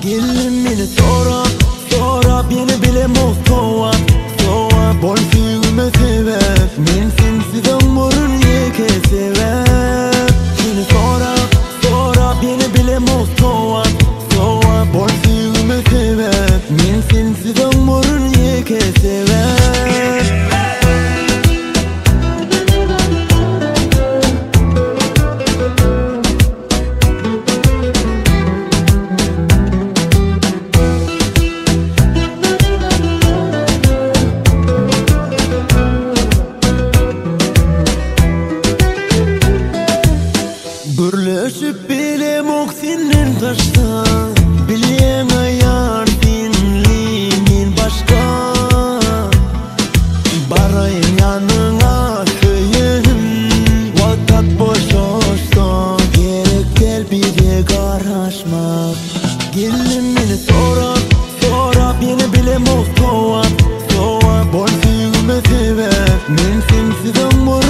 Gelin meni sorap yeni bilem soğap Bol süğüme sebep men sensiz ömrün yeke sebep Seni sorap yeni bilem soğap Bol süğüme sebep men sensiz ömrün yeke sebep Gürleşip bilem ok senin taşta Bilyen ayar dinliğin başka Barayım yanına köyüm Vakat boş olsa gerek gel bir de karışmak Gelin meni sorap yeni bilem ok soğap Bol süğüme sebep men sensiz ömrüm